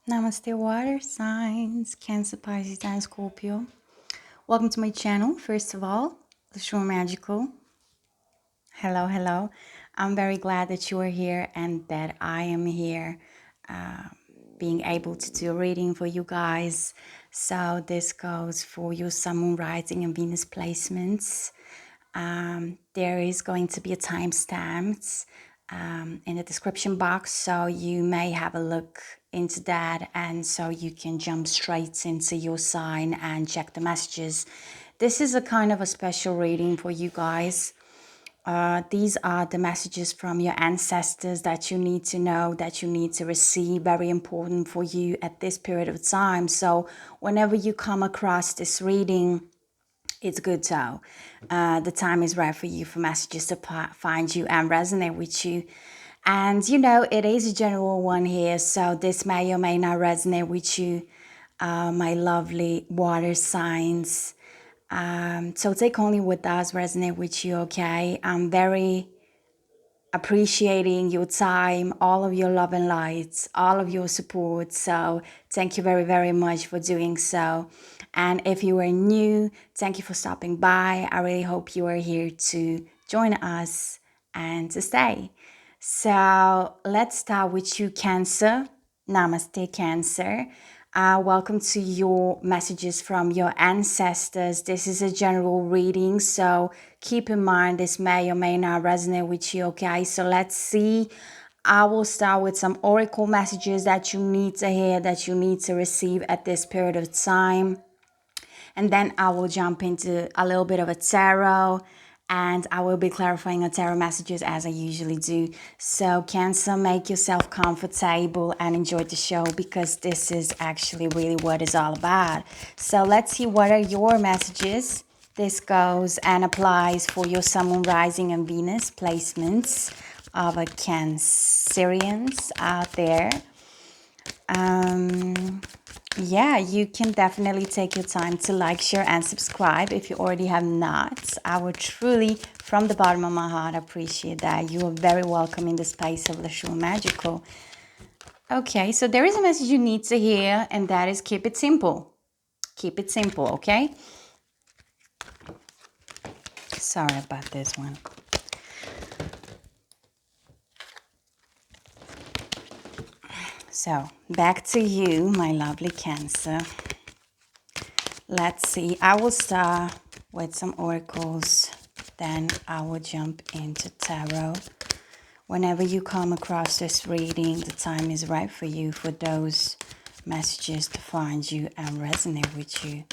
Namaste, water signs, Cancer, Pisces, and Scorpio. Welcome to my channel. First of all, lashroomamagical. Hello, hello. I'm very glad that you are here and that I am here being able to do a reading for you guys. So this goes for your Sun, Moon, Rising, and Venus placements. There is going to be a timestamp in the description box, so you may have a look into that, and so you can jump straight into your sign and check the messages. This is a kind of a special reading for you guys. These are the messages from your ancestors that you need to know, that you need to receive, very important for you at this period of time. So whenever you come across this reading, it's good so. The time is right for you for messages to find you and resonate with you. And you know, it is a general one here, so this may or may not resonate with you, my lovely water signs. So take only what does resonate with you, okay? I'm very appreciating your time, all of your love and lights, all of your support. So thank you very, very much for doing so. And if you are new, thank you for stopping by. I really hope you are here to join us and to stay. So let's start with you, Cancer. Namaste, Cancer. Welcome to your messages from your ancestors. This is a general reading, so keep in mind this may or may not resonate with you, okay? So let's see. I will start with some oracle messages that you need to hear, that you need to receive at this period of time. And then I will jump into a little bit of a tarot, and I will be clarifying the tarot messages as I usually do. So Cancer, make yourself comfortable and enjoy the show, because this is actually really what it's all about. So let's see, what are your messages? This goes and applies for your Sun, Moon, Rising, and Venus placements of a Cancerians out there. Yeah, you can definitely take your time to like, share, and subscribe if you already have not. I would truly, from the bottom of my heart, appreciate that. You are very welcome in the space of lashroomamagical. Okay, so there is a message you need to hear, and that is keep it simple. Keep it simple, okay? Sorry about this one. So, back to you, my lovely Cancer. Let's see. I will start with some oracles, then I will jump into tarot. Whenever you come across this reading, the time is right for you for those messages to find you and resonate with you.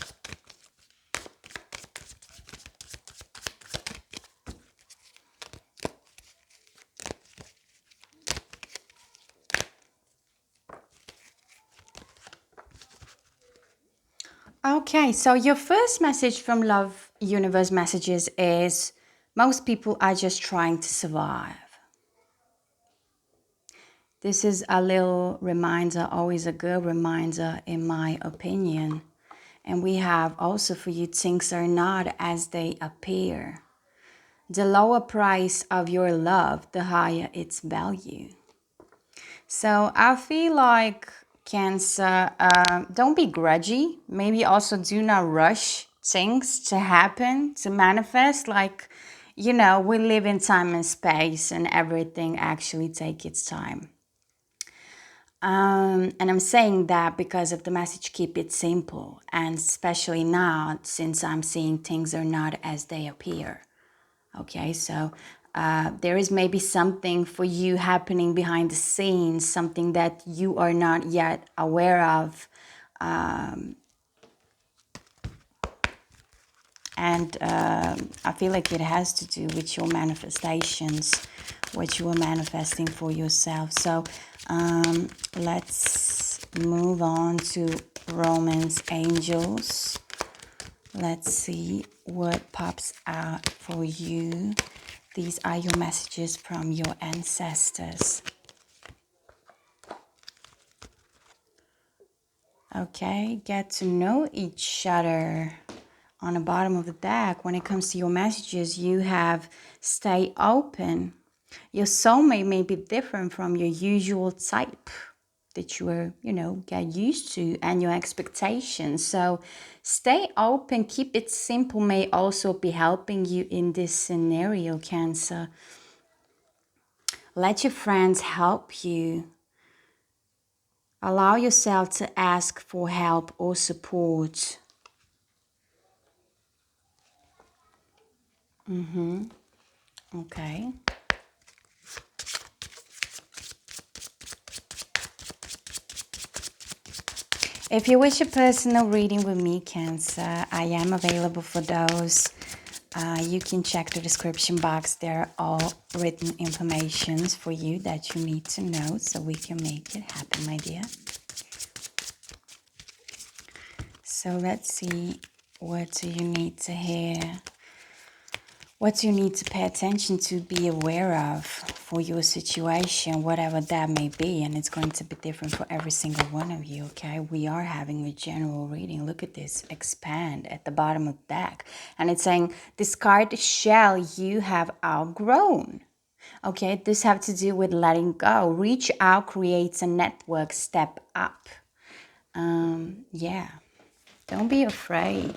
Okay, so your first message from Love Universe Messages is most people are just trying to survive. This is a little reminder, always a good reminder in my opinion. And we have also for you, things are not as they appear. The lower price of your love, the higher its value. So I feel like Cancer, don't be grudgy. Maybe also do not rush things to happen, to manifest. Like, you know, we live in time and space, and everything actually take its time. And I'm saying that because of the message, keep it simple. And especially now, since I'm seeing things are not as they appear. Okay, so there is maybe something for you happening behind the scenes, something that you are not yet aware of. And I feel like it has to do with your manifestations, what you are manifesting for yourself. So let's move on to Romance Angels. Let's see what pops out for you. These are your messages from your ancestors. Okay, get to know each other. On the bottom of the deck, when it comes to your messages, you have stay open. Your soulmate may be different from your usual type. that you are, get used to, and your expectations. So stay open, keep it simple may also be helping you in this scenario, Cancer. Let your friends help you. Allow yourself to ask for help or support. Okay. If you wish a personal reading with me, Cancer, I am available for those. You can check the description box. There are all written informations for you that you need to know so we can make it happen, my dear. So let's see, what do you need to hear? What do you need to pay attention to, be aware of for your situation, whatever that may be? And it's going to be different for every single one of you, okay? We are having a general reading. Look at this, expand at the bottom of the deck. And it's saying, discard the shell you have outgrown. Okay, this have to do with letting go. Reach out, creates a network, step up. Yeah, don't be afraid.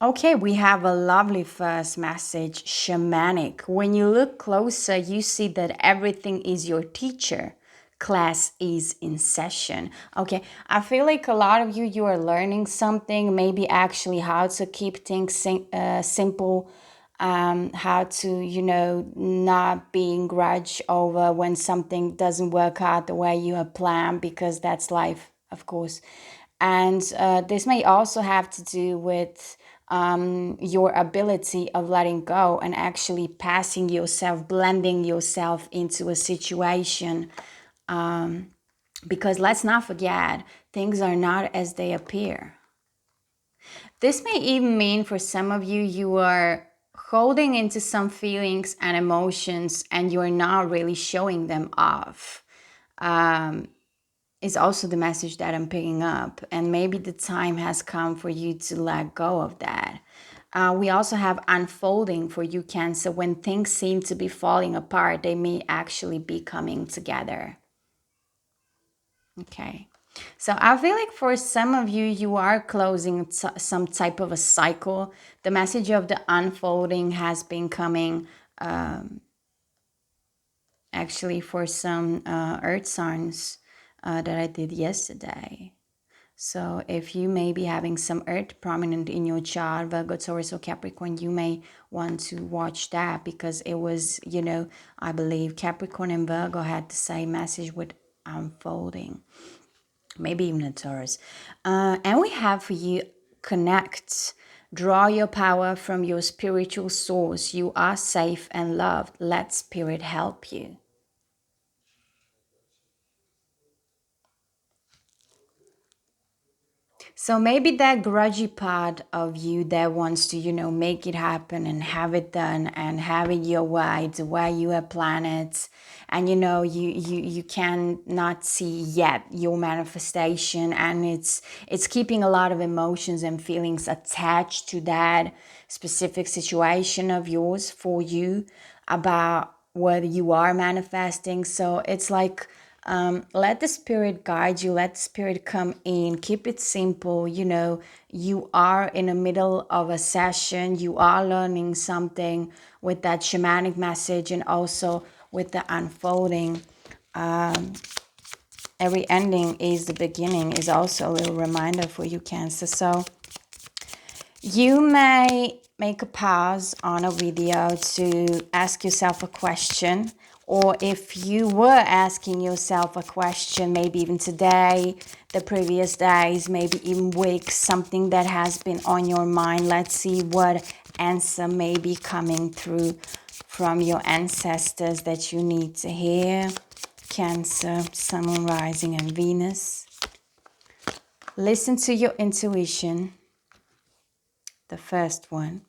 Okay, we have a lovely first message, shamanic. When you look closer, you see that everything is your teacher. Class is in session. Okay, I feel like a lot of you are learning something, maybe actually how to keep things simple, how to, not being grudge over when something doesn't work out the way you have planned, because that's life, of course. And this may also have to do with your ability of letting go and actually passing yourself, blending yourself into a situation. Because let's not forget, things are not as they appear. This may even mean for some of you, you are holding into some feelings and emotions and you're not really showing them off. Is also the message that I'm picking up. And maybe the time has come for you to let go of that. We also have unfolding for you, Cancer. When things seem to be falling apart, they may actually be coming together. Okay. So I feel like for some of you, you are closing some type of a cycle. The message of the unfolding has been coming actually for some earth signs that I did yesterday. So if you may be having some earth prominent in your chart, Virgo, Taurus, or Capricorn, you may want to watch that, because it was, I believe Capricorn and Virgo had the same message with unfolding. Maybe even a Taurus. And we have for you, connect. Draw your power from your spiritual source. You are safe and loved. Let spirit help you. So maybe that grudgy part of you that wants to, make it happen and have it done and have it your way, the way you have planned it. And, you can not see yet your manifestation, and it's keeping a lot of emotions and feelings attached to that specific situation of yours for you about what you are manifesting. So it's like, let the spirit guide you, let the spirit come in, keep it simple. You are in the middle of a session, you are learning something with that shamanic message, and also with the unfolding. Every ending is the beginning, is also a little reminder for you, Cancer. So you may make a pause on a video to ask yourself a question. Or if you were asking yourself a question, maybe even today, the previous days, maybe even weeks, something that has been on your mind. Let's see what answer may be coming through from your ancestors that you need to hear. Cancer, Sun, Moon, Rising, and Venus. Listen to your intuition. The first one.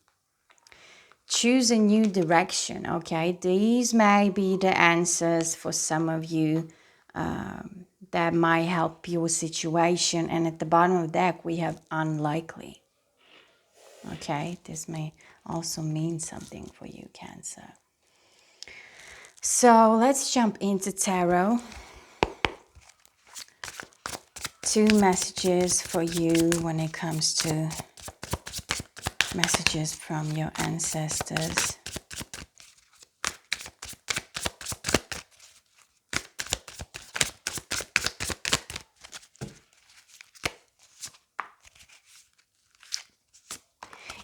Choose a new direction, okay? These may be the answers for some of you that might help your situation. And at the bottom of the deck, we have unlikely. Okay, this may also mean something for you, Cancer. So let's jump into tarot. 2 messages for you when it comes to messages from your ancestors.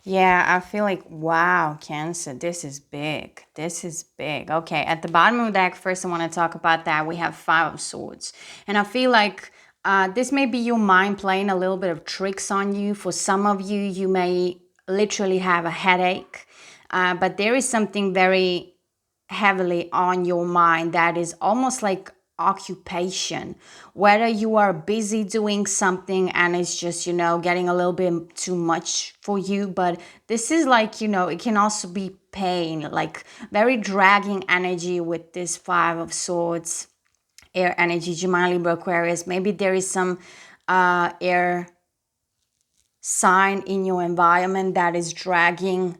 Yeah, I feel like, wow, Cancer, this is big. This is big. Okay, at the bottom of the deck, first I want to talk about that. We have 5 of Swords. And I feel like this may be your mind playing a little bit of tricks on you. For some of you, you may literally have a headache. But there is something very heavily on your mind that is almost like occupation, whether you are busy doing something and it's just, getting a little bit too much for you. But this is like, it can also be pain, like very dragging energy with this 5 of Swords, air energy, Gemini, Libra, Aquarius. Maybe there is some air sign in your environment that is dragging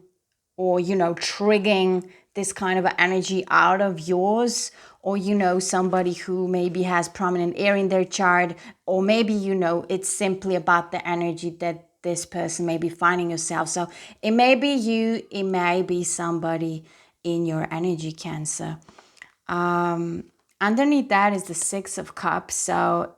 or triggering this kind of energy out of yours, or somebody who maybe has prominent air in their chart, or maybe it's simply about the energy that this person may be finding yourself. So it may be you, it may be somebody in your energy, Cancer. Underneath that is the 6 of Cups. So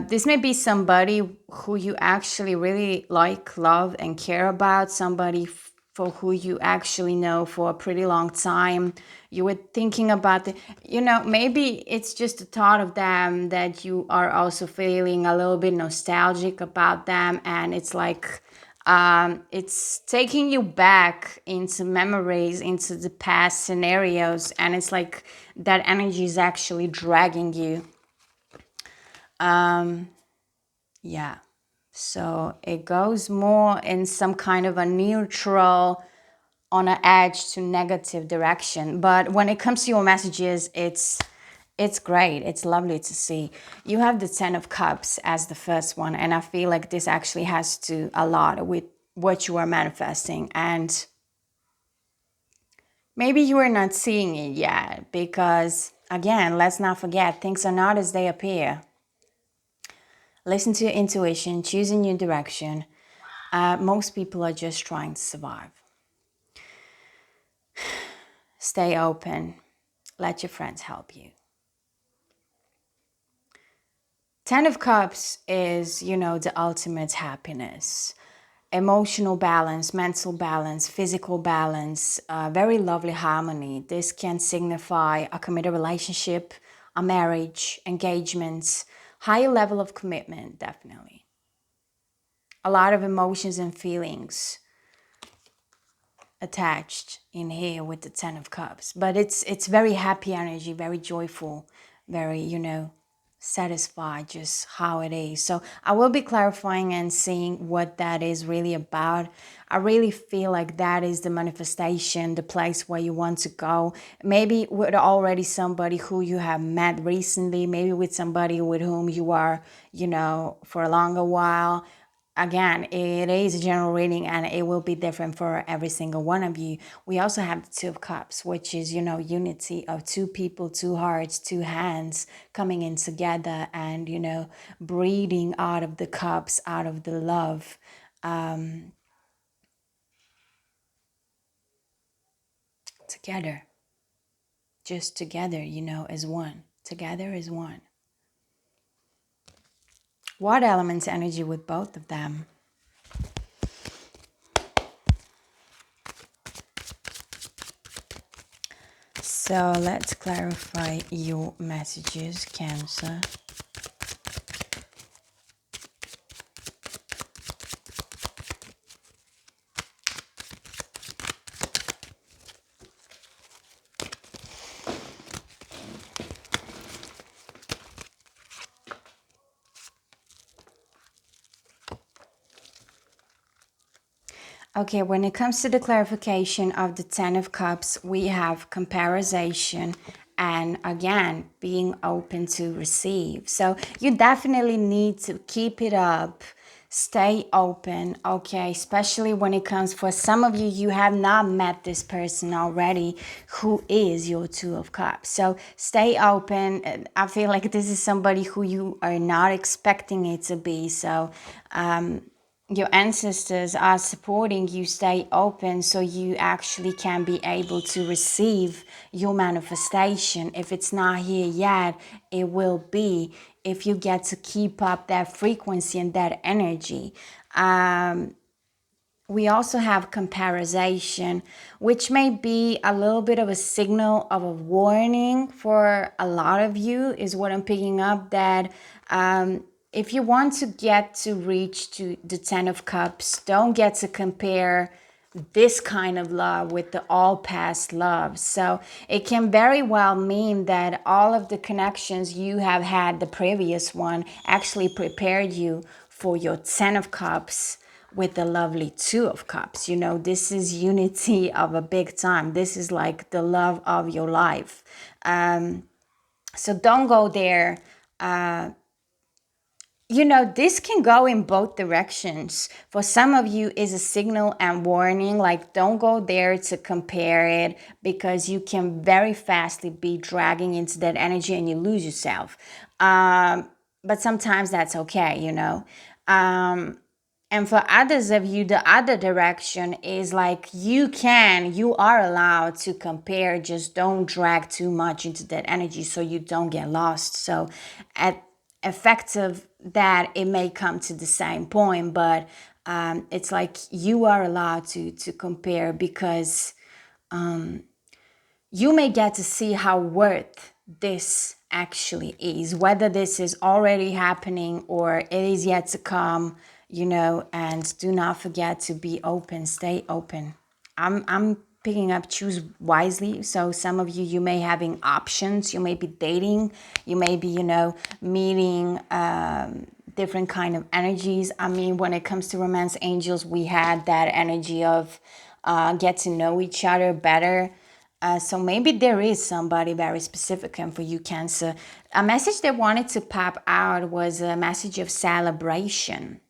this may be somebody who you actually really like, love, and care about. Somebody for who you actually know for a pretty long time. You were thinking about maybe it's just a thought of them that you are also feeling a little bit nostalgic about them. And it's like, it's taking you back into memories, into the past scenarios. And it's like that energy is actually dragging you. Yeah. So it goes more in some kind of a neutral, on an edge to negative direction. But when it comes to your messages, it's great. It's lovely to see. You have the 10 of Cups as the first one. And I feel like this actually has to do a lot with what you are manifesting. And maybe you are not seeing it yet because, again, let's not forget, things are not as they appear. Listen to your intuition, choose a new direction. Most people are just trying to survive. Stay open. Let your friends help you. 10 of Cups is, the ultimate happiness. Emotional balance, mental balance, physical balance, very lovely harmony. This can signify a committed relationship, a marriage, engagements, higher level of commitment, definitely. A lot of emotions and feelings attached in here with the 10 of Cups. But it's very happy energy, very joyful, very, satisfied, just how it is. So I will be clarifying and seeing what that is really about. I really feel like that is the manifestation, the place where you want to go. Maybe with already somebody who you have met recently, maybe with somebody with whom you are, for a longer while. Again, it is a general reading and it will be different for every single one of you. We also have the 2 of Cups, which is, unity of 2 people, 2 hearts, 2 hands coming in together and, breathing out of the cups, out of the love. Together. Just together, as one. Together as one. Water elements energy with both of them. So let's clarify your messages, Cancer. Okay, when it comes to the clarification of the 10 of Cups, we have comparison and, again, being open to receive. So you definitely need to keep it up, Stay open, okay? Especially when it comes for some of you, you have not met this person already who is your Two of Cups. So stay open. I feel like this is somebody who you are not expecting it to be. So your ancestors are supporting you. Stay open so you actually can be able to receive your manifestation. If it's not here yet, it will be, if you get to keep up that frequency and that energy. We also have comparison, which may be a little bit of a signal of a warning for a lot of you, is what I'm picking up. That if you want to get to reach to the 10 of Cups, don't get to compare this kind of love with the all past love. So it can very well mean that all of the connections you have had, the previous one, actually prepared you for your 10 of Cups with the lovely Two of Cups. You know, this is unity of a big time. This is like the love of your life. So don't go there. You know, this can go in both directions. For some of you is a signal and warning, like don't go there to compare it, because you can very fastly be dragging into that energy and you lose yourself. But sometimes that's okay, you know. And for others of you, the other direction is like you are allowed to compare, just don't drag too much into that energy so you don't get lost. So at effective that it may come to the same point, but it's like you are allowed to compare, because you may get to see how worth this actually is, whether this is already happening or it is yet to come, you know. And do not forget to be open, stay open. I'm picking up choose wisely. So some of you, you may having options, you may be dating, you may be, you know, meeting different kind of energies. I mean, when it comes to romance angels, we had that energy of get to know each other better. So maybe there is somebody very specific. And for you, Cancer, a message that wanted to pop out was a message of celebration.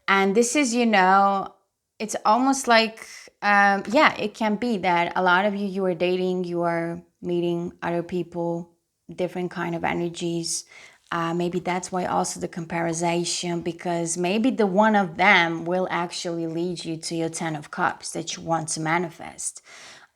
And this is, you know, it's almost like, yeah, it can be that a lot of you, you are dating, you are meeting other people, different kind of energies. Maybe that's why also the comparison, because maybe the one of them will actually lead you to your 10 of Cups that you want to manifest.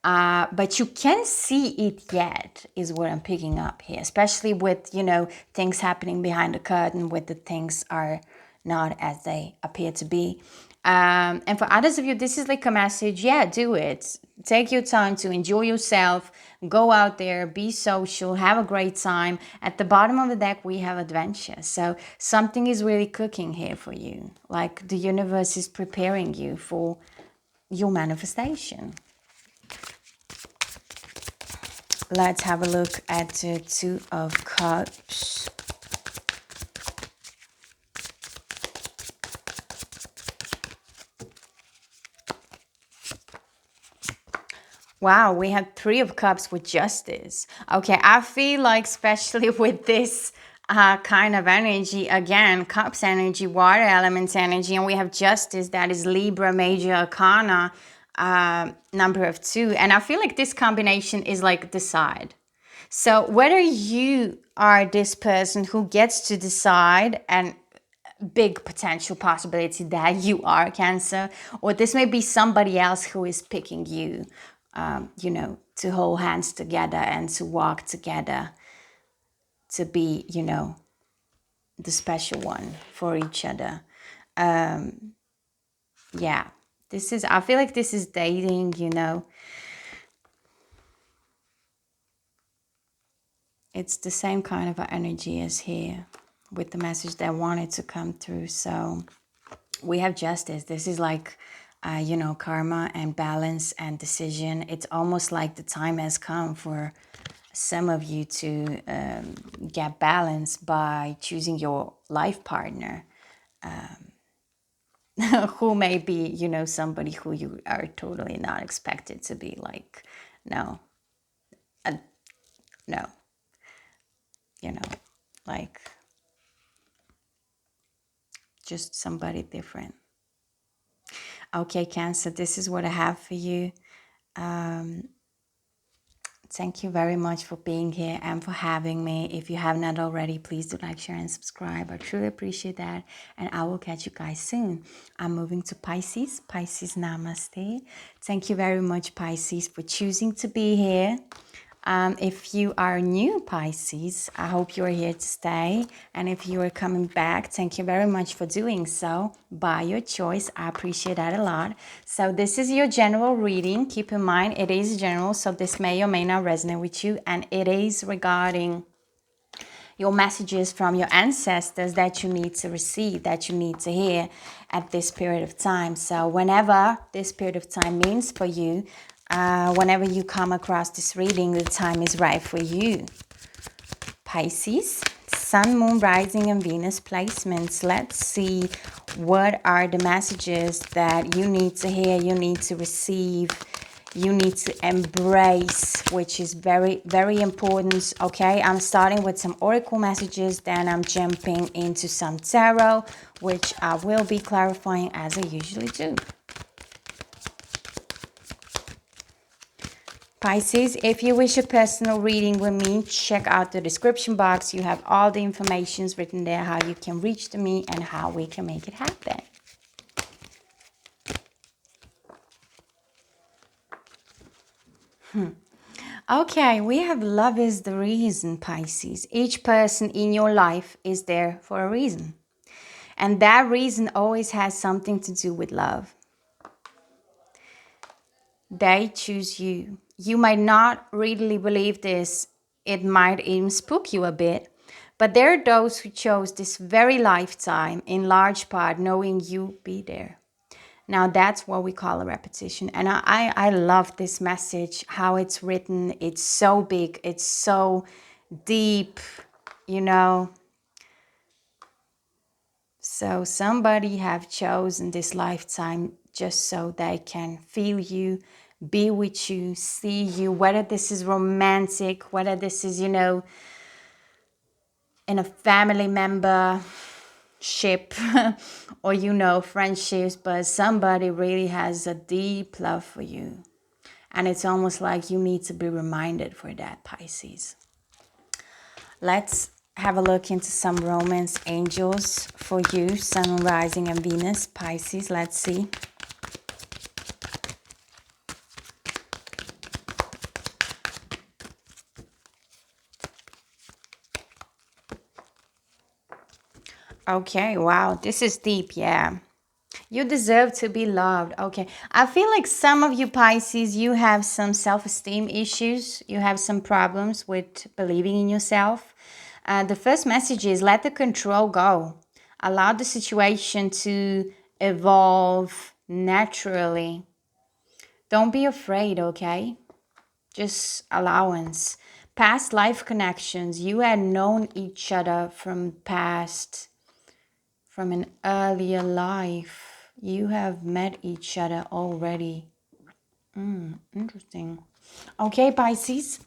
But you can't see it yet, is what I'm picking up here, especially with, you know, things happening behind the curtain, with the things are not as they appear to be. And for others of you, this is like a message. Yeah, do it. Take your time to enjoy yourself. Go out there, be social, have a great time. At the bottom of the deck, we have adventure. So something is really cooking here for you. Like the universe is preparing you for your manifestation. Let's have a look at the Two of Cups. Wow, we have Three of Cups with Justice. Okay, I feel like especially with this kind of energy, again, Cups energy, water elements energy, and we have Justice, that is Libra Major Arcana, number of 2. And I feel like this combination is like decide. So whether you are this person who gets to decide, and big potential possibility that you are Cancer, or this may be somebody else who is picking you, you know, to hold hands together and to walk together, to be, you know, the special one for each other. Yeah, this is, I feel like this is dating, you know. It's the same kind of energy as here with the message that wanted to come through. So we have Justice. This is like, you know, karma and balance and decision. It's almost like the time has come for some of you to get balance by choosing your life partner, who may be, you know, somebody who you are totally not expected to be like, no, no, you know, like just somebody different. Okay, Cancer, this is what I have for you. Thank you very much for being here and for having me. If you have not already, please do like, share, and subscribe. I truly appreciate that. And I will catch you guys soon. I'm moving to Pisces. Pisces, namaste. Thank you very much, Pisces, for choosing to be here. If you are new, Pisces, I hope you are here to stay. And if you are coming back, thank you very much for doing so by your choice. I appreciate that a lot. So this is your general reading. Keep in mind, it is general, so this may or may not resonate with you. And it is regarding your messages from your ancestors that you need to receive, that you need to hear at this period of time. So whenever this period of time means for you, whenever you come across this reading, the time is right for you. Pisces, Sun, Moon, Rising, and Venus placements. Let's see what are the messages that you need to hear, you need to receive, you need to embrace, which is very, very important. Okay, I'm starting with some oracle messages, then I'm jumping into some tarot, which I will be clarifying as I usually do. Pisces, if you wish a personal reading with me, check out the description box. You have all the information written there, how you can reach to me and how we can make it happen. Okay, we have love is the reason, Pisces. Each person in your life is there for a reason. And that reason always has something to do with love. They choose you. You might not really believe this. It might even spook you a bit. But there are those who chose this very lifetime in large part knowing you be there. Now that's what we call a repetition. And I love this message, how it's written. It's so big. It's so deep, you know. So somebody have chosen this lifetime just so they can feel you, be with you, see you, whether this is romantic, whether this is, you know, in a family membership or, you know, friendships, but somebody really has a deep love for you. And it's almost like you need to be reminded for that, Pisces. Let's have a look into some romance angels for you, Sun, Rising, and Venus, Pisces. Let's see. Okay, wow, this is deep, yeah. You deserve to be loved. Okay, I feel like some of you Pisces, you have some self-esteem issues. You have some problems with believing in yourself. The first message is let the control go. Allow the situation to evolve naturally. Don't be afraid, okay? Just allowance. Past life connections. You had known each other from past, from an earlier life. You have met each other already. Interesting. Okay, Pisces.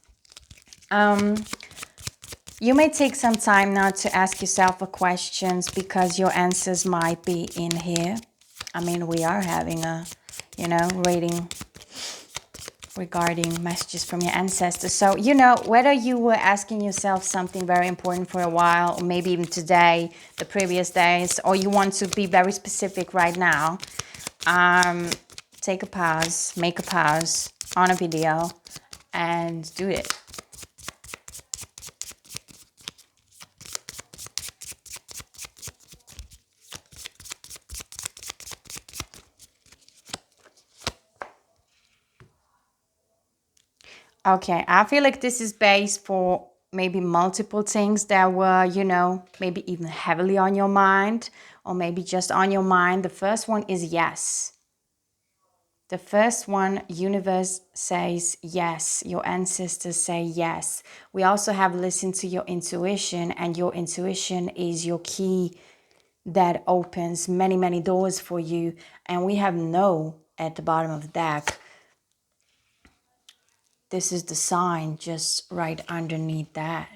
You may take some time now to ask yourself a questions because your answers might be in here. I mean, we are having a, you know, reading regarding messages from your ancestors. So, you know, whether you were asking yourself something very important for a while, or maybe even today, the previous days, or you want to be very specific right now, take a pause, make a pause on a video and do it. Okay, I feel like this is based for maybe multiple things that were, you know, maybe even heavily on your mind or maybe just on your mind. The first one is yes. The first one, universe says yes. Your ancestors say yes. We also have listened to your intuition, and your intuition is your key that opens many, many doors for you. And we have no at the bottom of the deck. This is the sign just right underneath that.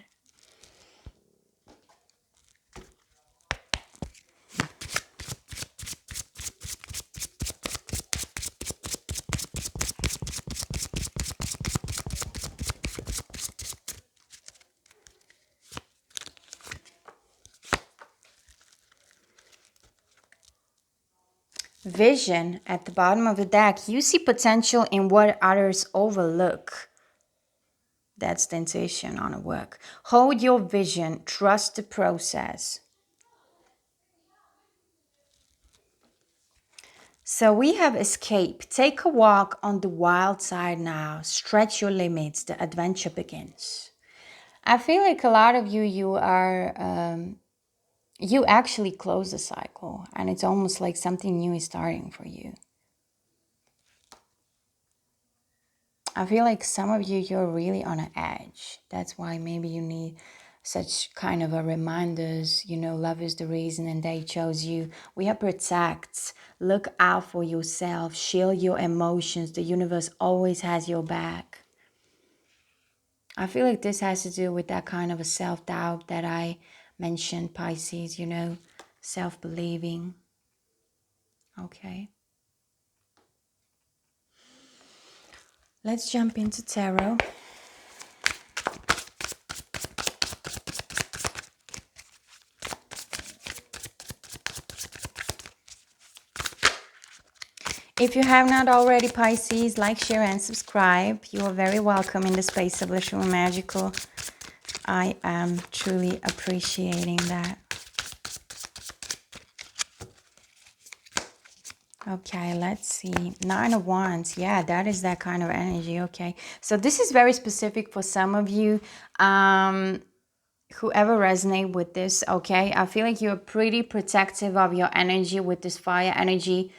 Vision at the bottom of the deck. You see potential in what others overlook. That's the intuition on a work. Hold your vision. Trust the process. So we have escape. Take a walk on the wild side now. Stretch your limits. The adventure begins. I feel like a lot of you, you actually close the cycle, and it's almost like something new is starting for you. I feel like some of you, you're really on an edge. That's why maybe you need such kind of a reminders, love is the reason and they chose you. We have protect, look out for yourself, shield your emotions. The universe always has your back. I feel like this has to do with that kind of a self-doubt that I mentioned, Pisces, self-believing. Okay. Let's jump into tarot. If you have not already, Pisces, like, share, and subscribe. You are very welcome in the space of Lashroomamagical. I am truly appreciating that. Okay, let's see. 9 of Wands. Yeah, that is that kind of energy. Okay, so this is very specific for some of you. Whoever resonate with this, okay? I feel like you're pretty protective of your energy with this fire energy.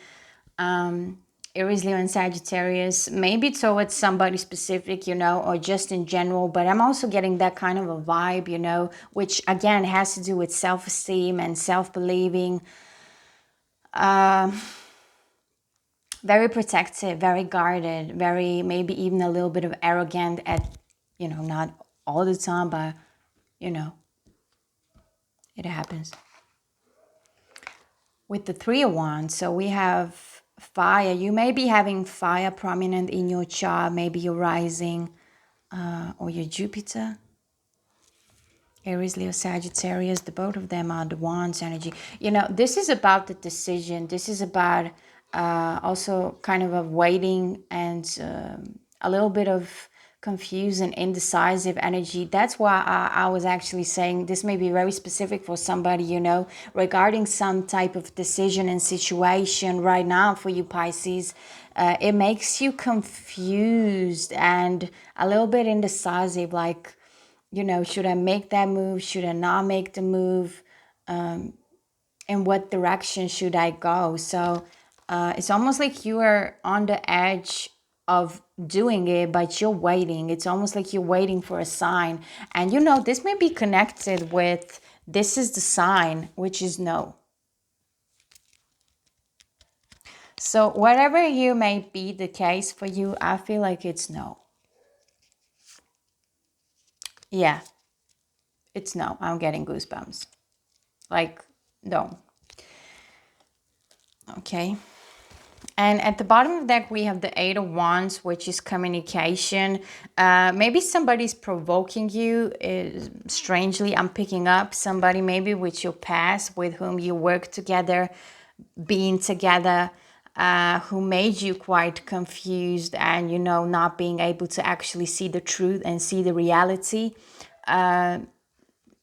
Aries, Leo, and Sagittarius, maybe towards somebody specific, or just in general, but I'm also getting that kind of a vibe, which again has to do with self-esteem and self-believing. Very protective, very guarded, very maybe even a little bit of arrogant at, not all the time, but, it happens. With the 3 of Wands, so we have fire. You may be having fire prominent in your chart, maybe your rising or your Jupiter. Aries, Leo, Sagittarius, the both of them are the Wands energy. This is about the decision. This is about also kind of a waiting and a little bit of confused and indecisive energy. That's why I was actually saying this may be very specific for somebody, regarding some type of decision and situation right now for you, Pisces. It makes you confused and a little bit indecisive, like, should I make that move? Should I not make the move? In what direction should I go? So it's almost like you are on the edge of doing it, but you're waiting. It's almost like you're waiting for a sign. And this may be connected with this is the sign, which is no. So whatever you may be the case for you, I feel like it's no. Yeah, it's no. I'm getting goosebumps. Like, no. Okay. And at the bottom of the deck, we have the 8 of Wands, which is communication. Maybe somebody's provoking you. Strangely, I'm picking up somebody maybe with your past, with whom you work together, being together, who made you quite confused and, not being able to actually see the truth and see the reality.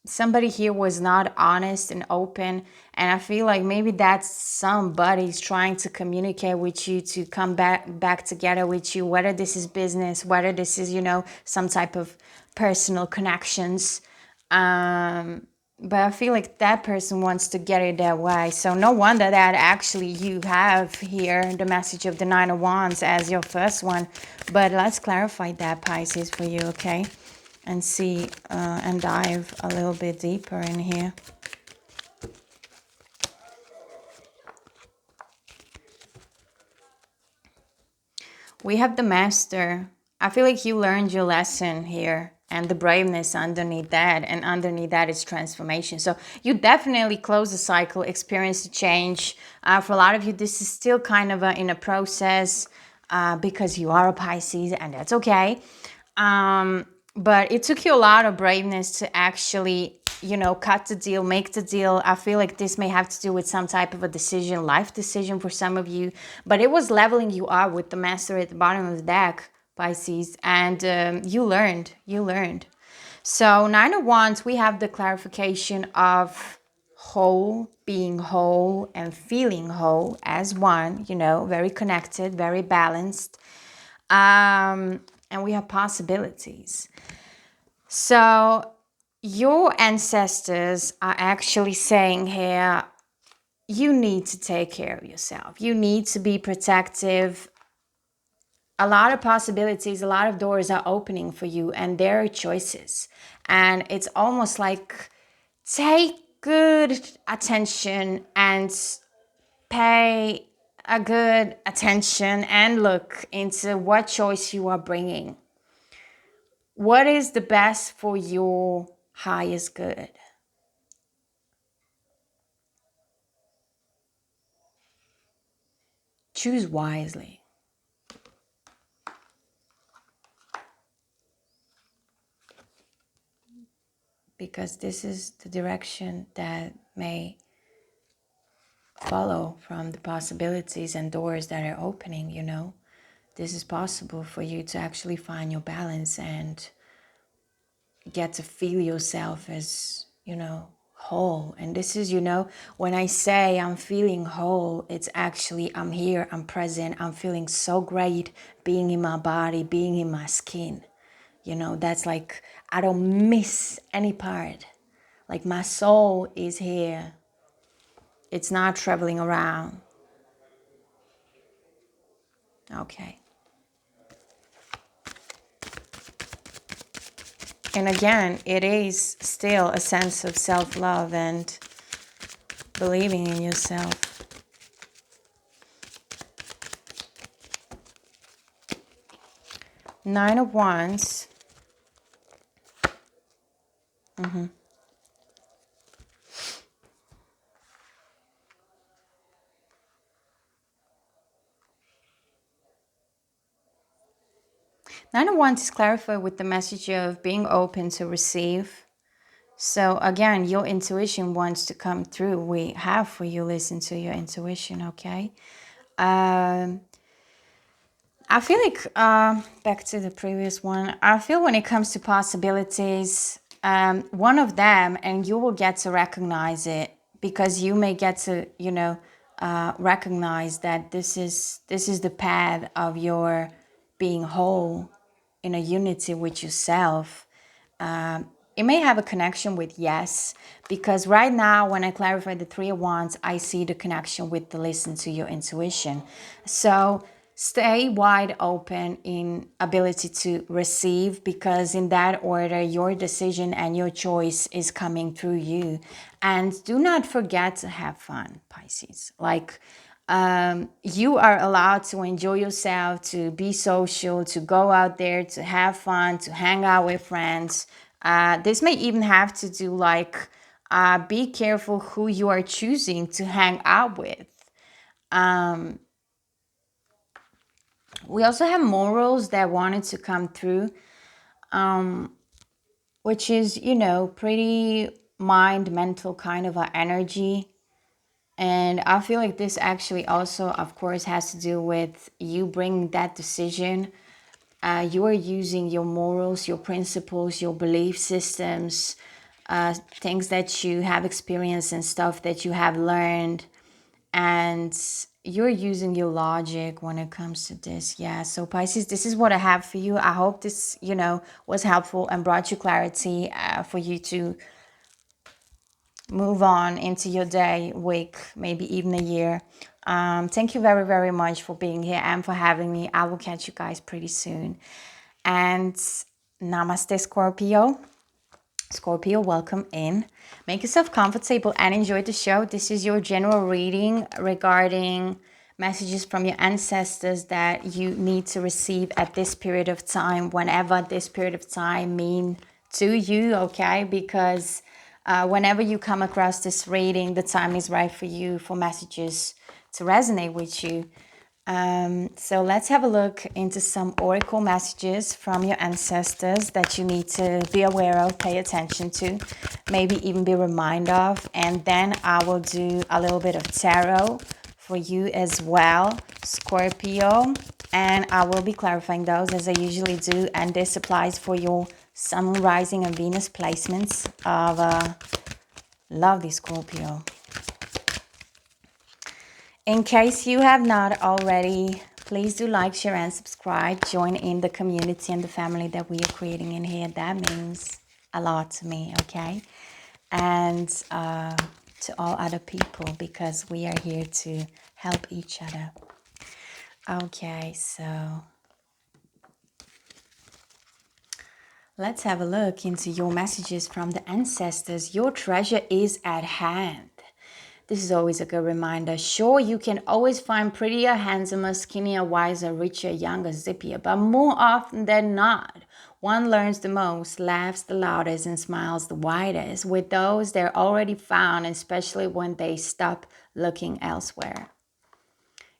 Somebody here was not honest and open, and I feel like maybe that's somebody's trying to communicate with you to come back together with you, whether this is business, whether this is some type of personal connections, but I feel like that person wants to get it that way. So no wonder that actually you have here the message of the 9 of Wands as your first one. But let's clarify that, Pisces, for you, okay? And see and dive a little bit deeper in here. We have the Master. I feel like you learned your lesson here, and the braveness underneath that, and underneath that is transformation. So you definitely close the cycle, experience the change. For a lot of you, this is still kind of in a process because you are a Pisces, and that's okay. But it took you a lot of braveness to actually cut the deal, make the deal. I feel like this may have to do with some type of a decision, life decision for some of you. But it was leveling you up with the Master at the bottom of the deck, Pisces. And you learned. So 9 of Wands, we have the clarification of whole, being whole and feeling whole as one, very connected, very balanced. And we have possibilities. So your ancestors are actually saying here, you need to take care of yourself. You need to be protective. A lot of possibilities, a lot of doors are opening for you, and there are choices. And it's almost like take good attention and pay a good attention and look into what choice you are bringing. What is the best for your highest good? Choose wisely. Because this is the direction that may follow from the possibilities and doors that are opening, This is possible for you to actually find your balance and get to feel yourself as, whole. And this is, when I say I'm feeling whole, it's actually I'm here, I'm present, I'm feeling so great being in my body, being in my skin. That's like I don't miss any part. Like my soul is here. It's not traveling around. Okay. And again, it is still a sense of self-love and believing in yourself. Nine of Wands. Nine of Wands is clarified with the message of being open to receive. So again, your intuition wants to come through. We have for you listen to your intuition, okay? I feel like, back to the previous one, I feel when it comes to possibilities, one of them, and you will get to recognize it because you may get to, recognize that this is the path of your being whole in a unity with yourself. It may have a connection with yes, because right now when I clarify the Three of Wands, I see the connection with the listen to your intuition. So stay wide open in ability to receive, because in that order, your decision and your choice is coming through you. And do not forget to have fun, Pisces. Like, you are allowed to enjoy yourself, to be social, to go out there, to have fun, to hang out with friends. This may even have to do like, be careful who you are choosing to hang out with. We also have morals that wanted to come through, which is, pretty mental kind of an energy. And I feel like this actually also, of course, has to do with you bringing that decision. You are using your morals, your principles, your belief systems, things that you have experienced and stuff that you have learned. And you're using your logic when it comes to this. Yeah, so Pisces, this is what I have for you. I hope this, was helpful and brought you clarity for you to move on into your day, week, maybe even a year. Thank you very, very much for being here and for having me. I will catch you guys pretty soon. And namaste, Scorpio. Scorpio, welcome in. Make yourself comfortable and enjoy the show. This is your general reading regarding messages from your ancestors that you need to receive at this period of time, whenever this period of time mean to you, okay? Because whenever you come across this reading, the time is right for you, for messages to resonate with you. So let's have a look into some oracle messages from your ancestors that you need to be aware of, pay attention to, maybe even be reminded of. And then I will do a little bit of tarot for you as well, Scorpio. And I will be clarifying those as I usually do. And this applies for your Sun, Rising, and Venus placements of lovely Scorpio. In case you have not already, please do like, share, and subscribe. Join in the community and the family that we are creating in here. That means a lot to me, okay? And to all other people, because we are here to help each other. Okay, so let's have a look into your messages from the ancestors. Your treasure is at hand. This is always a good reminder. Sure, you can always find prettier, handsomer, skinnier, wiser, richer, younger, zippier, but more often than not, one learns the most, laughs the loudest, and smiles the widest with those they're already found, especially when they stop looking elsewhere.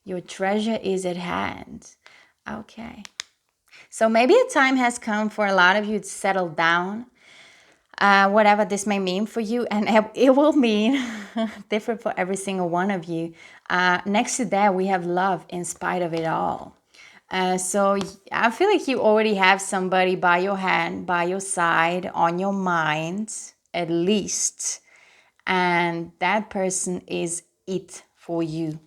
Your treasure is at hand. Okay. So maybe a time has come for a lot of you to settle down. Whatever this may mean for you, and it will mean different for every single one of you. Next to that, we have love in spite of it all. So I feel like you already have somebody by your hand, by your side, on your mind, at least. And that person is it for you.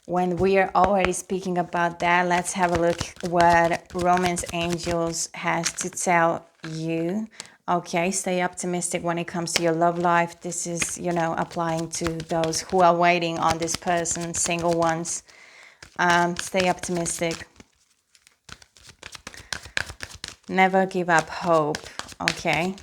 When we are already speaking about that, let's have a look what Romance Angels has to tell you. Okay, stay optimistic when it comes to your love life. This is, applying to those who are waiting on this person, single ones. Stay optimistic. Never give up hope, okay?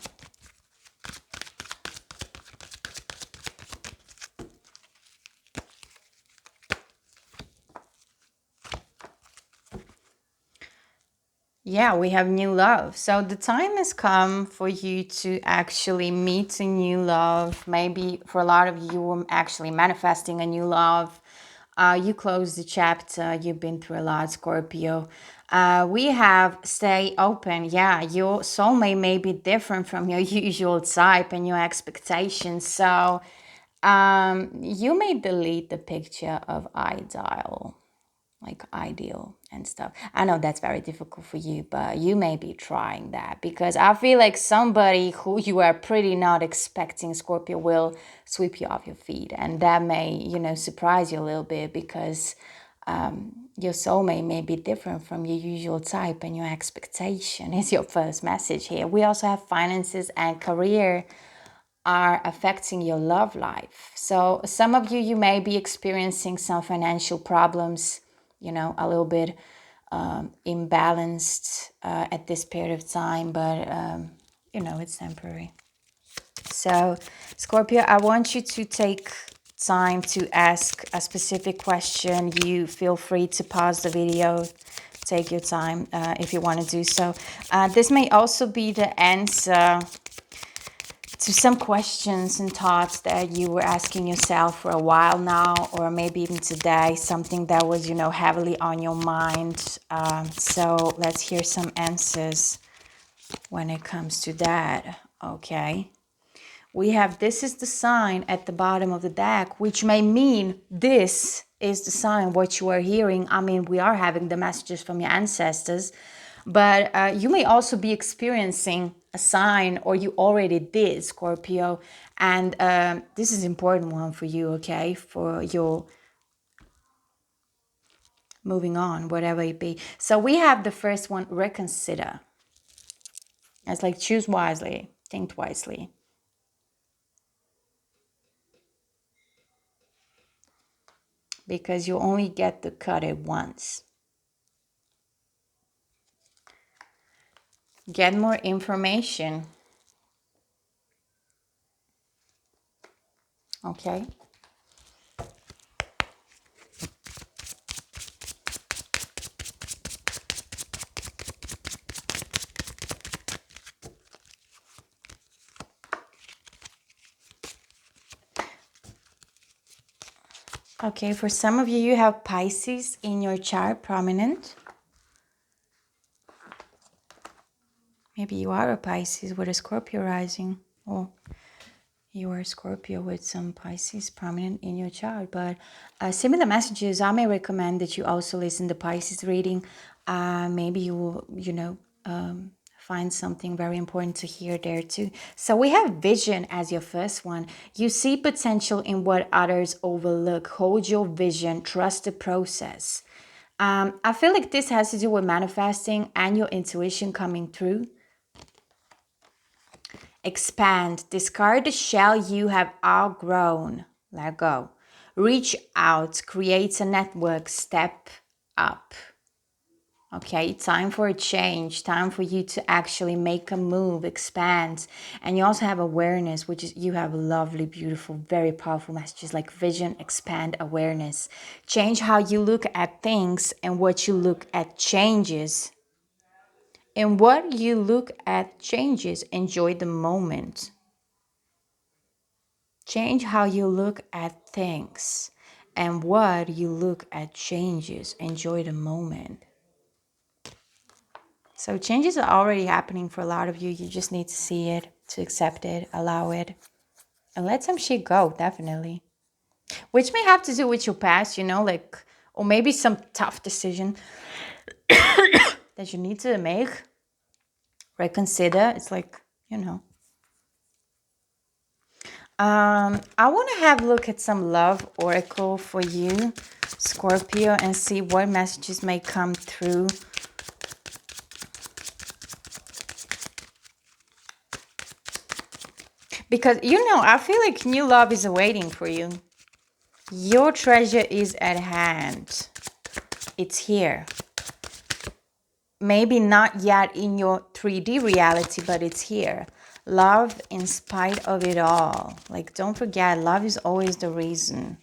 Yeah, we have new love. So the time has come for you to actually meet a new love. Maybe for a lot of you, actually manifesting a new love. You closed the chapter. You've been through a lot, Scorpio. We have stay open. Yeah, your soulmate may be different from your usual type and your expectations. So you may delete the picture of ideal. Like ideal and stuff. I know that's very difficult for you, but you may be trying that because I feel like somebody who you are pretty not expecting, Scorpio, will sweep you off your feet. And that may, surprise you a little bit because your soulmate may be different from your usual type and your expectation is your first message here. We also have finances and career are affecting your love life. So some of you may be experiencing some financial problems, a little bit imbalanced at this period of time, but it's temporary. So Scorpio, I want you to take time to ask a specific question. You feel free to pause the video, take your time if you want to do so. This may also be the answer to some questions and thoughts that you were asking yourself for a while now, or maybe even today, something that was, heavily on your mind. So let's hear some answers when it comes to that. Okay. We have this is the sign at the bottom of the deck, which may mean this is the sign what you are hearing. I mean, we are having the messages from your ancestors, but you may also be experiencing a sign, or you already did, Scorpio. And this is an important one for you, okay? For your moving on, whatever it be. So we have the first one, reconsider. It's like choose wisely, think wisely. Because you only get to cut it once. Get more information. Okay. Okay, for some of you, you have Pisces in your chart, prominent. Maybe you are a Pisces with a Scorpio rising. Or you are a Scorpio with some Pisces prominent in your chart. But similar messages, I may recommend that you also listen to Pisces reading. Maybe you will, find something very important to hear there too. So we have vision as your first one. You see potential in what others overlook. Hold your vision, trust the process. I feel like this has to do with manifesting and your intuition coming through. Expand. Discard the shell you have outgrown. Let go. Reach out. Create a network. Step up. Okay, time for a change. Time for you to actually make a move, expand. And you also have awareness, which is you have lovely, beautiful, very powerful messages like vision, expand, awareness. Change how you look at things, and what you look at changes. And what you look at changes. Enjoy the moment. Change how you look at things, and what you look at changes. Enjoy the moment. So changes are already happening for a lot of you. You just need to see it, to accept it, allow it, and let some shit go, definitely. Which may have to do with your past, like, or maybe some tough decision that you need to make, reconsider. It's like, I want to have a look at some love oracle for you, Scorpio, and see what messages may come through. Because, I feel like new love is awaiting for you. Your treasure is at hand. It's here. Maybe not yet in your 3D reality, but it's here. Love in spite of it all. Like, don't forget, love is always the reason.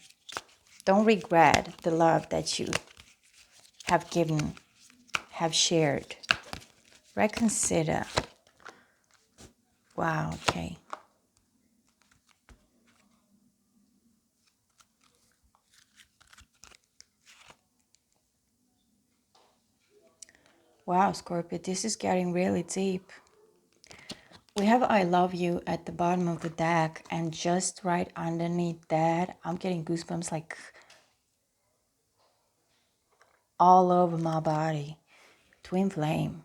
Don't regret the love that you have given, have shared. Reconsider. Wow, okay. Wow, Scorpio, this is getting really deep. We have I love you at the bottom of the deck, and just right underneath that, I'm getting goosebumps like all over my body. Twin flame.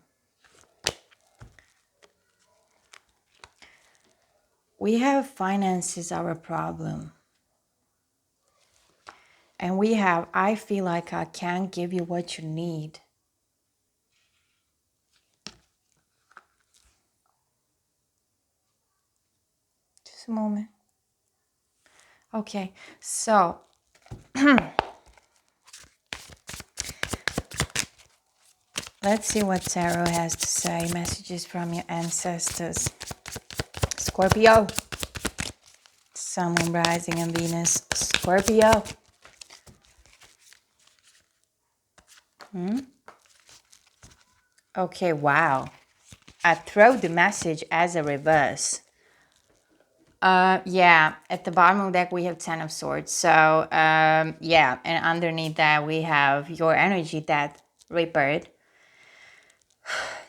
We have finances our problem. And we have I feel like I can't give you what you need. Just a moment. Okay, so let's see what Tarot has to say. Messages from your ancestors. Scorpio. Sun, Moon, Rising, and Venus. Scorpio. Okay, wow. I throw the message as a reverse. Yeah, at the bottom of the deck we have Ten of Swords. So, yeah, and underneath that we have your energy, that rebirth.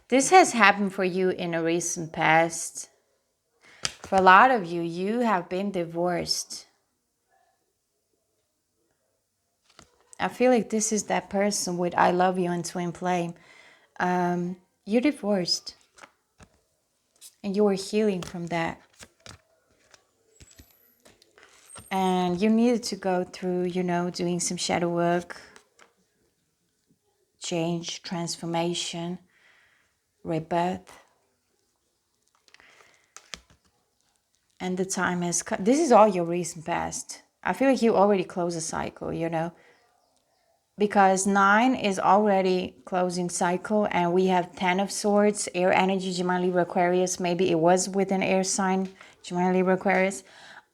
This has happened for you in a recent past. For a lot of you, you have been divorced. I feel like this is that person with I love you and twin flame. You're divorced. And you were healing from that. And you needed to go through, doing some shadow work, change, transformation, rebirth. And the time has come. This is all your recent past. I feel like you already closed a cycle, because 9 is already closing cycle, and we have 10 of Swords, air energy, Gemini, Libra, Aquarius. Maybe it was with an air sign, Gemini, Libra, Aquarius.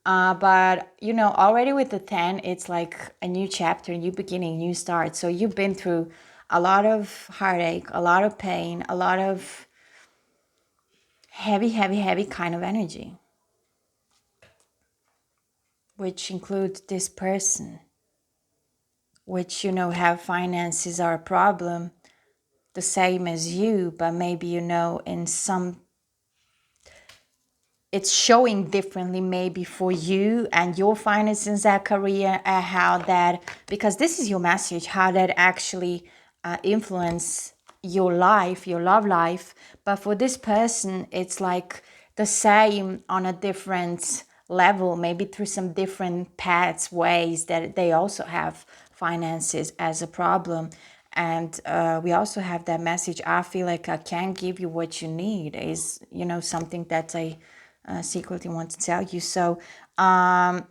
But, already with the 10, it's like a new chapter, new beginning, new start. So you've been through a lot of heartache, a lot of pain, a lot of heavy, heavy, heavy kind of energy, which includes this person. which, have finances are a problem, the same as you, but maybe, in some, it's showing differently maybe for you and your finances, that career, and how that, because this is your message, how that actually influence your life, your love life. But for this person, it's like the same on a different level, maybe through some different paths, ways that they also have finances as a problem. And we also have that message, I feel like I can't give you what you need, is, something that I secretly want to tell you. So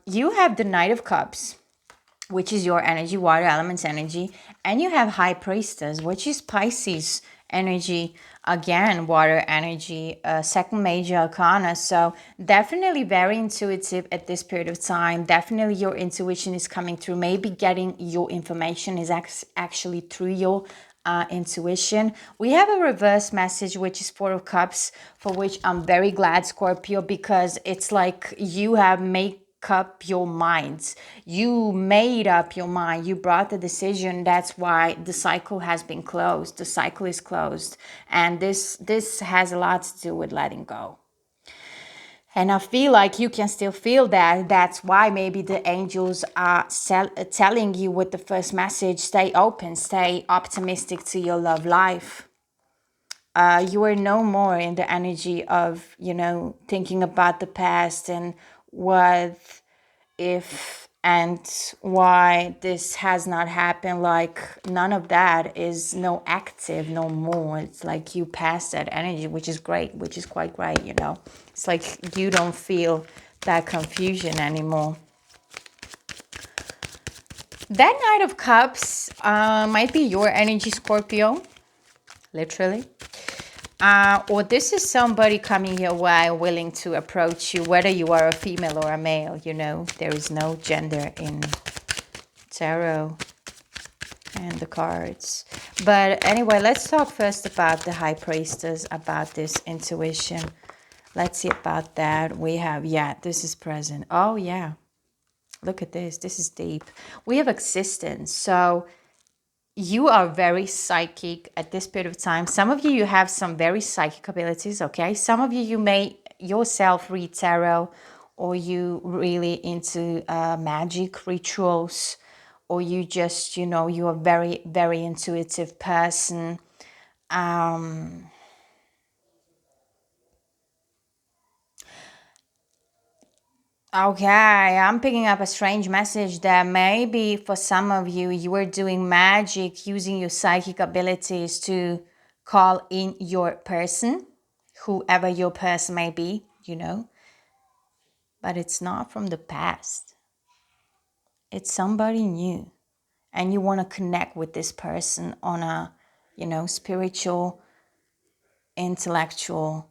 you have the Knight of Cups, which is your energy, water elements energy, and you have High Priestess, which is Pisces energy, again water energy, second major arcana. So definitely very intuitive at this period of time. Definitely your intuition is coming through. Maybe getting your information is actually through your intuition. We have a reverse message, which is Four of Cups, for which I'm very glad, Scorpio, because it's like you have made up your minds. You made up your mind. You brought the decision. That's why the cycle has been closed. The cycle is closed. And this has a lot to do with letting go. And I feel like you can still feel that. That's why maybe the angels are telling you with the first message, stay open, stay optimistic to your love life. You are no more in the energy of, thinking about the past and what if and why this has not happened. Like none of that is no active no more. It's like you passed that energy, which is great, which is quite great. It's like you don't feel that confusion anymore. That Knight of Cups might be your energy, Scorpio, literally. Or this is somebody coming your way willing to approach you, whether you are a female or a male. There is no gender in tarot and the cards. But anyway, let's talk first about the High Priestess, about this intuition. Let's see about that. We have, this is present. Oh, yeah. Look at this. This is deep. We have existence. So you are very psychic at this period of time. Some of you have some very psychic abilities, okay? Some of you may yourself read tarot, or you really into magic rituals, or you just, you're a very, very intuitive person. Okay, I'm picking up a strange message that maybe for some of you, you are doing magic using your psychic abilities to call in your person, whoever your person may be, but it's not from the past. It's somebody new, and you want to connect with this person on a, spiritual, intellectual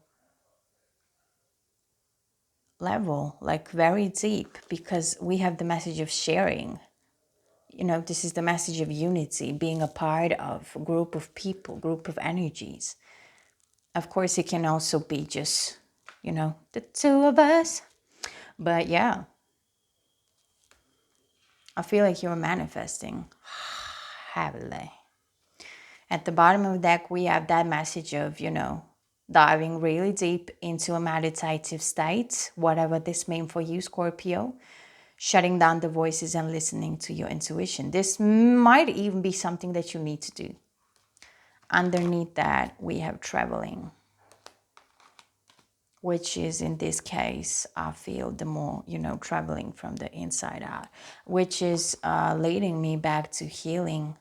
level, like very deep, because we have the message of sharing. This is the message of unity, being a part of a group of people, group of energies. Of course, it can also be just, the two of us. But yeah, I feel like you're manifesting heavily. At the bottom of the deck, we have that message of, diving really deep into a meditative state, whatever this means for you, Scorpio. Shutting down the voices and listening to your intuition. This might even be something that you need to do. Underneath that, we have traveling, which is in this case, I feel the more, traveling from the inside out, which is leading me back to healing,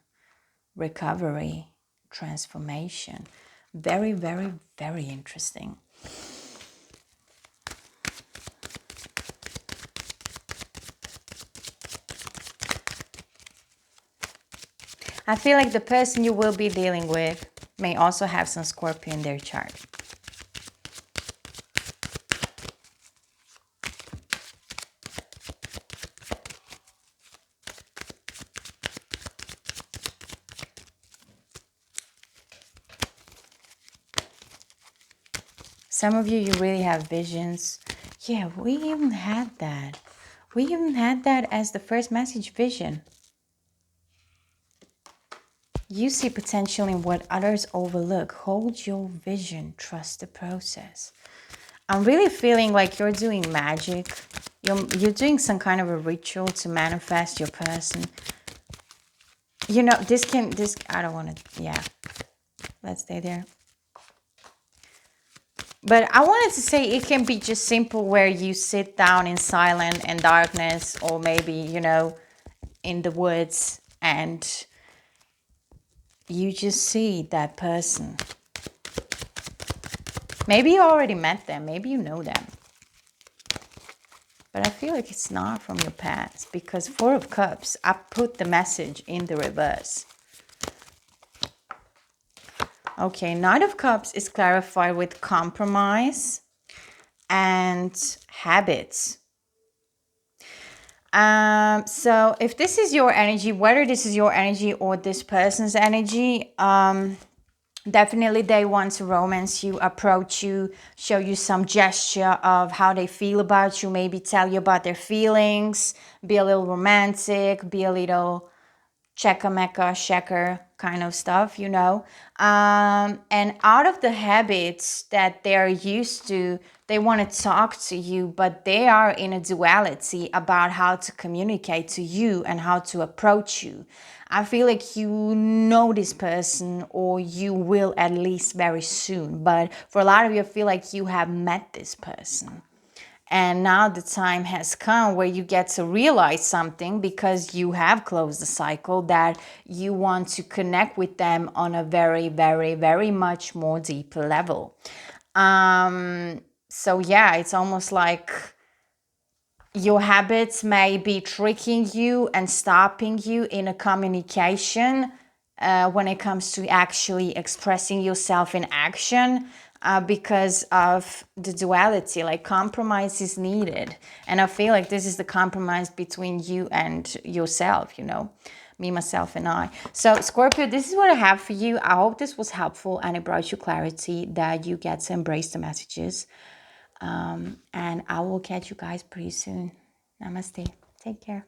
recovery, transformation. Very, very, very interesting. I feel like the person you will be dealing with may also have some Scorpio in their chart. Some of you really have visions. Yeah, we even had that. We even had that as the first message, vision. You see potential in what others overlook. Hold your vision. Trust the process. I'm really feeling like you're doing magic. You're doing some kind of a ritual to manifest your person. You know, I don't want to, yeah. Let's stay there. But I wanted to say it can be just simple where you sit down in silence and darkness, or maybe, you know, in the woods, and you just see that person. Maybe you already met them. Maybe you know them. But I feel like it's not from your past, because Four of Cups, I put the message in the reverse. Okay, Knight of Cups is clarified with compromise and habits. So if this is your energy, whether this is your energy or this person's energy, definitely they want to romance you, approach you, show you some gesture of how they feel about you, maybe tell you about their feelings, be a little romantic, be a little checker kind of stuff, you know. And out of the habits that they're used to, they want to talk to you, but they are in a duality about how to communicate to you and how to approach you. I feel like you know this person, or you will at least very soon. But for a lot of you, I feel like you have met this person. And now the time has come where you get to realize something, because you have closed the cycle, that you want to connect with them on a very, very, very much more deeper level. So yeah, it's almost like your habits may be tricking you and stopping you in a communication when it comes to actually expressing yourself in action, because of the duality. Like, compromise is needed, and I feel like this is the compromise between you and yourself, you know, me, myself, and I. So Scorpio, this is what I have for you. I hope this was helpful and it brought you clarity, that you get to embrace the messages. And I will catch you guys pretty soon. Namaste. Take care.